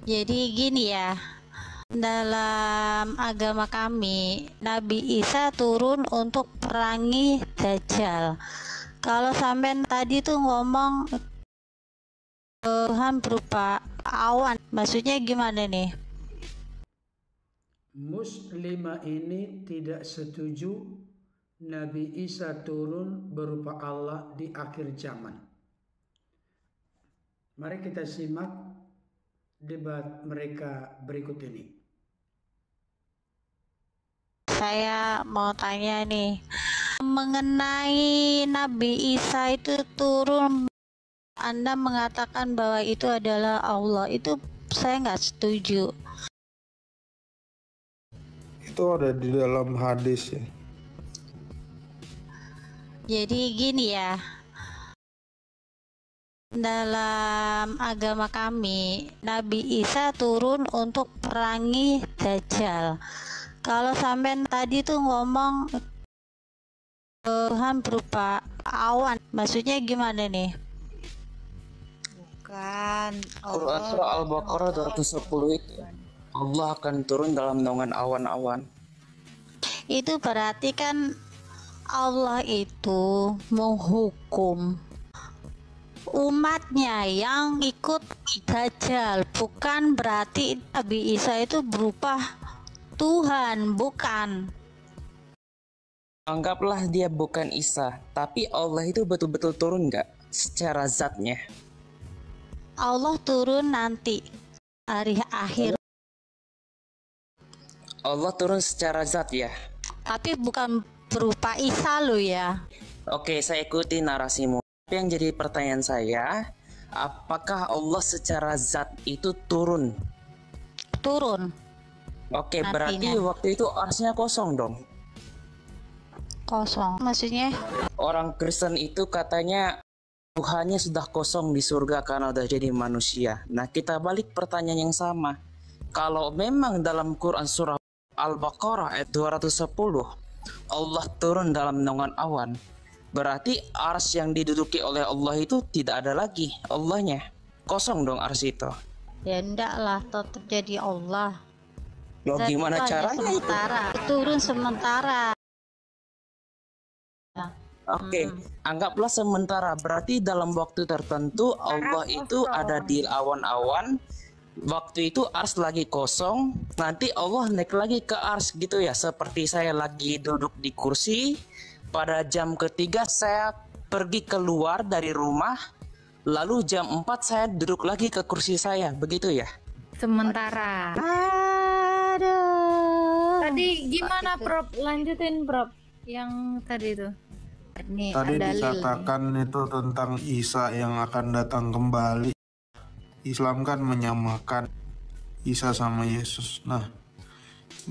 Jadi gini ya, dalam agama kami, Nabi Isa turun untuk perangi Dajjal. Kalau sampean tadi tuh ngomong Tuhan berupa awan, maksudnya gimana nih? Muslimah ini tidak setuju Nabi Isa turun berupa Allah di akhir zaman. Mari kita simak debat mereka berikut ini. Saya mau tanya nih, mengenai Nabi Isa itu turun, Anda mengatakan bahwa itu adalah Allah, itu saya nggak setuju. Itu ada di dalam hadis ya. Jadi gini ya, dalam agama kami, Nabi Isa turun untuk perangi Dajjal. Kalau sampean tadi tuh ngomong Tuhan berupa awan, maksudnya gimana nih? Bukan. Quran surah Al-Baqarah 210 itu Allah akan turun dalam naungan awan-awan. Itu berarti kan Allah itu menghukum umatnya yang ikut Dajjal, bukan berarti Nabi Isa itu berupa Tuhan, bukan. Anggaplah dia bukan Isa, tapi Allah itu betul-betul turun nggak secara zatnya? Allah turun nanti hari akhir, Allah turun secara zat ya. tapi bukan berupa Isa lo ya. Oke, saya ikuti narasimu. Tapi yang jadi pertanyaan saya, apakah Allah secara zat itu turun? Turun Oke, nantinya. berarti waktu itu arsnya kosong dong. Kosong, maksudnya Orang Kristen itu katanya Tuhannya sudah kosong di surga karena udah jadi manusia. Nah, kita balik pertanyaan yang sama. Kalau memang dalam Quran surah Al-Baqarah ayat 210 Allah turun dalam naungan awan, berarti ars yang diduduki oleh Allah itu tidak ada lagi Allahnya. Kosong dong ars itu. ya enggak lah, tetap jadi Allah. Loh, Dan gimana itu hanya caranya itu? sementara, turun sementara. Oke, anggaplah sementara. Berarti dalam waktu tertentu Allah itu ada di awan-awan. Waktu itu ars lagi kosong. Nanti Allah naik lagi ke ars gitu ya. Seperti saya lagi duduk di kursi. Pada jam ketiga saya pergi keluar dari rumah. Lalu jam 4 saya duduk lagi ke kursi saya. Begitu ya? Sementara. Aduh. Tadi gimana, Prof? Lanjutin, Prof. Yang tadi itu. Nih, Tadi ada dalil. dikatakan itu tentang Isa yang akan datang kembali. Islam kan menyamakan Isa sama Yesus. Nah,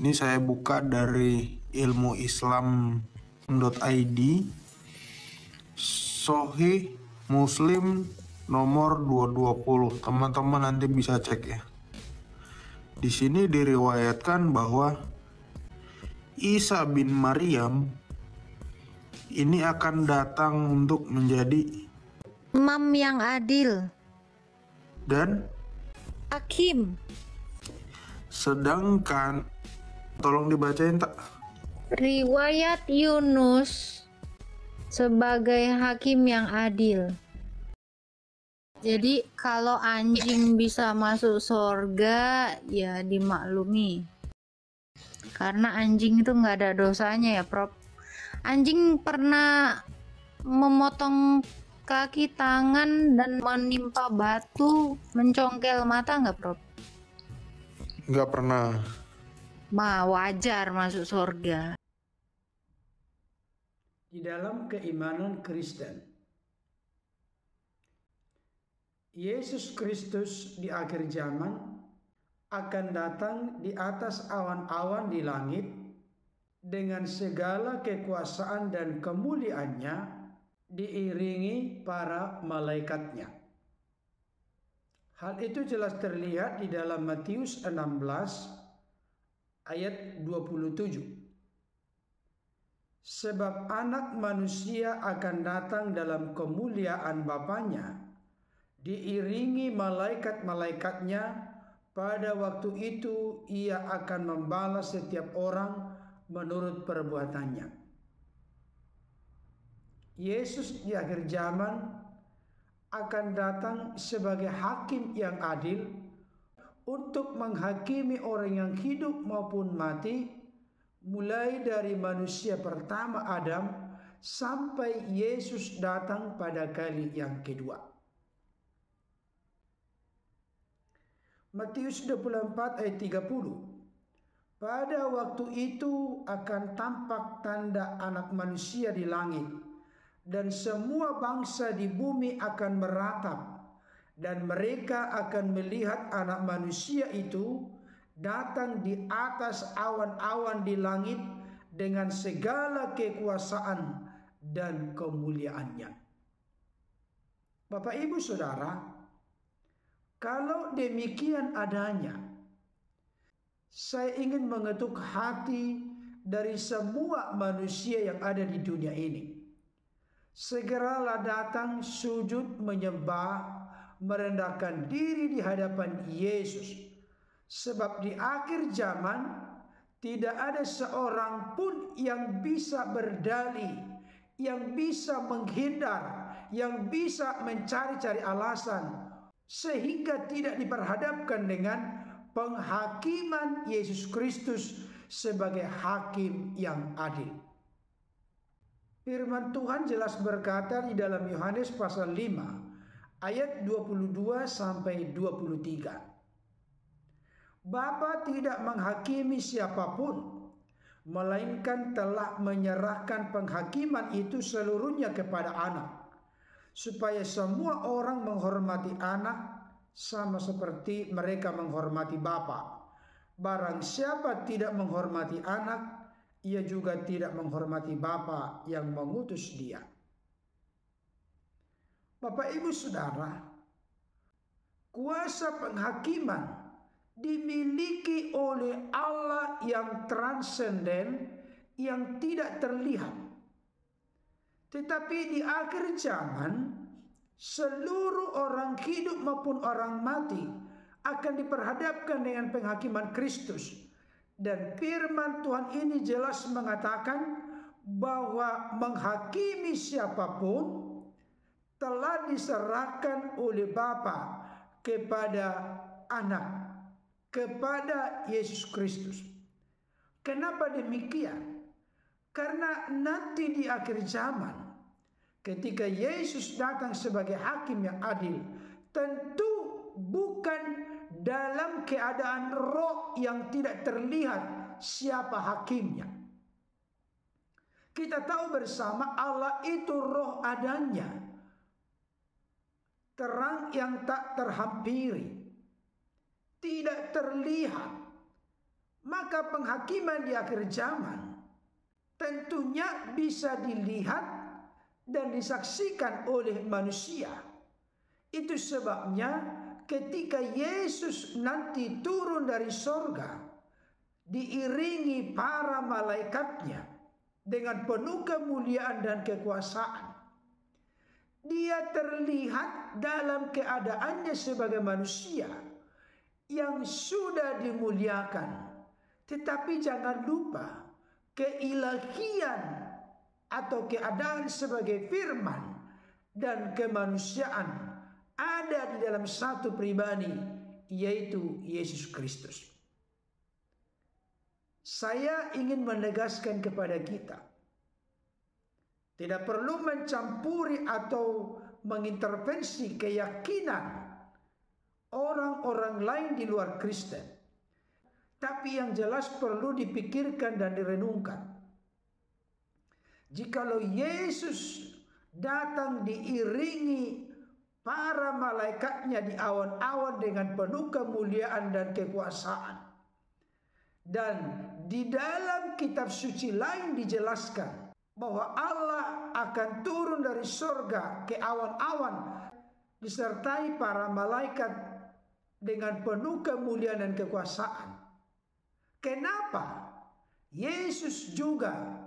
ini saya buka dari ilmuislam.id, Sahih Muslim nomor 220. Teman-teman nanti bisa cek ya. Di sini diriwayatkan bahwa Isa bin Maryam ini akan datang untuk menjadi Imam yang adil. dan Hakim. sedangkan, tolong dibacain tak? Riwayat Yunus sebagai hakim yang adil. Jadi kalau anjing bisa masuk surga, ya dimaklumi. Karena anjing itu nggak ada dosanya ya, Prof. Anjing pernah memotong kaki, tangan, dan menimpa batu, mencongkel mata nggak, Prof? Nggak pernah. Wajar masuk surga. Di dalam keimanan Kristen, Yesus Kristus di akhir zaman akan datang di atas awan-awan di langit dengan segala kekuasaan dan kemuliaannya, diiringi para malaikatnya. Hal itu jelas terlihat di dalam Matius 16 ayat 27. Sebab anak manusia akan datang dalam kemuliaan Bapanya, diiringi malaikat-malaikatnya Pada waktu itu ia akan membalas setiap orang menurut perbuatannya. Yesus di akhir zaman akan datang sebagai hakim yang adil untuk menghakimi orang yang hidup maupun mati, mulai dari manusia pertama Adam sampai Yesus datang pada kali yang kedua. Matius 24 ayat 30. Pada waktu itu akan tampak tanda Anak Manusia di langit, dan semua bangsa di bumi akan meratap, dan mereka akan melihat Anak Manusia itu datang di atas awan-awan di langit dengan segala kekuasaan dan kemuliaannya. Bapak, Ibu, Saudara, kalau demikian adanya, saya ingin mengetuk hati dari semua manusia yang ada di dunia ini. Segeralah datang sujud menyembah, merendahkan diri di hadapan Yesus. Sebab di akhir zaman tidak ada seorang pun yang bisa berdalih, yang bisa menghindar, yang bisa mencari-cari alasan, sehingga tidak diperhadapkan dengan penghakiman Yesus Kristus sebagai hakim yang adil. Firman Tuhan jelas berkata di dalam Yohanes pasal 5 ayat 22 sampai 23. Bapa tidak menghakimi siapapun, melainkan telah menyerahkan penghakiman itu seluruhnya kepada Anak, supaya semua orang menghormati Anak sama seperti mereka menghormati Bapa. Barang siapa tidak menghormati Anak, ia juga tidak menghormati Bapa yang mengutus Dia. Bapak, Ibu, Saudara, kuasa penghakiman dimiliki oleh Allah yang transenden, yang tidak terlihat. Tetapi di akhir zaman, seluruh orang hidup maupun orang mati akan diperhadapkan dengan penghakiman Kristus. Dan firman Tuhan ini jelas mengatakan bahwa menghakimi siapapun telah diserahkan oleh Bapa kepada Anak, kepada Yesus Kristus. Kenapa demikian? Karena nanti di akhir zaman, ketika Yesus datang sebagai hakim yang adil, tentu bukan dalam keadaan roh yang tidak terlihat siapa hakimnya. Kita tahu bersama Allah itu roh adanya, terang yang tak terhampiri, tidak terlihat. Maka penghakiman di akhir zaman tentunya bisa dilihat dan disaksikan oleh manusia. Itu sebabnya ketika Yesus nanti turun dari sorga, diiringi para malaikatnya dengan penuh kemuliaan dan kekuasaan, Dia terlihat dalam keadaannya sebagai manusia yang sudah dimuliakan. Tetapi jangan lupa, keilahian atau keadaan sebagai firman dan kemanusiaan ada di dalam satu pribadi, yaitu Yesus Kristus. Saya ingin menegaskan kepada kita, tidak perlu mencampuri atau mengintervensi keyakinan orang-orang lain di luar Kristen. Tapi yang jelas perlu dipikirkan dan direnungkan. Jikalau Yesus datang diiringi para malaikatnya di awan-awan dengan penuh kemuliaan dan kekuasaan, dan di dalam kitab suci lain dijelaskan bahwa Allah akan turun dari sorga ke awan-awan disertai para malaikat dengan penuh kemuliaan dan kekuasaan. Kenapa Yesus juga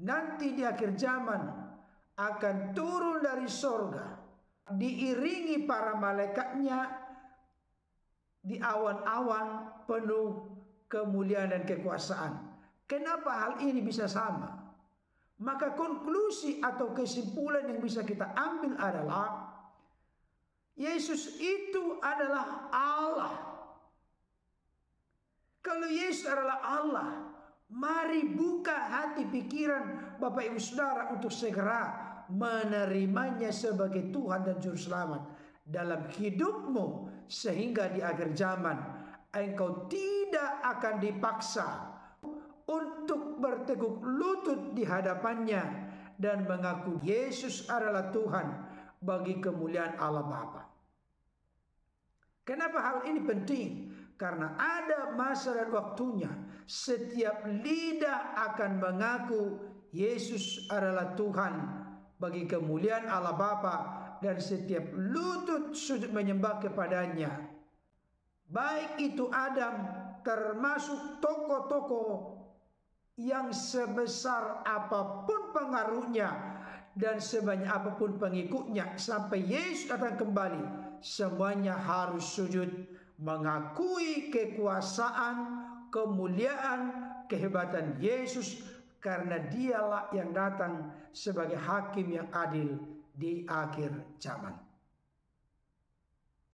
nanti di akhir zaman akan turun dari sorga, diiringi para malaikatnya di awan-awan penuh kemuliaan dan kekuasaan. Kenapa hal ini bisa sama? Maka konklusi atau kesimpulan yang bisa kita ambil adalah Yesus itu adalah Allah. Kalau Yesus adalah Allah, mari buka hati pikiran Bapak Ibu Saudara untuk segera menerimanya sebagai Tuhan dan Juru Selamat dalam hidupmu, sehingga di akhir zaman engkau tidak akan dipaksa untuk berteguk lutut di hadapannya dan mengaku Yesus adalah Tuhan bagi kemuliaan Allah Bapa. Kenapa hal ini penting? Karena ada masa dan waktunya setiap lidah akan mengaku Yesus adalah Tuhan bagi kemuliaan Allah Bapa, dan setiap lutut sujud menyembah kepadanya. Baik itu Adam, termasuk tokoh-tokoh yang sebesar apapun pengaruhnya dan sebanyak apapun pengikutnya sampai Yesus datang kembali, semuanya harus sujud mengakui kekuasaan, kemuliaan, kehebatan Yesus, karena dialah yang datang sebagai hakim yang adil di akhir zaman.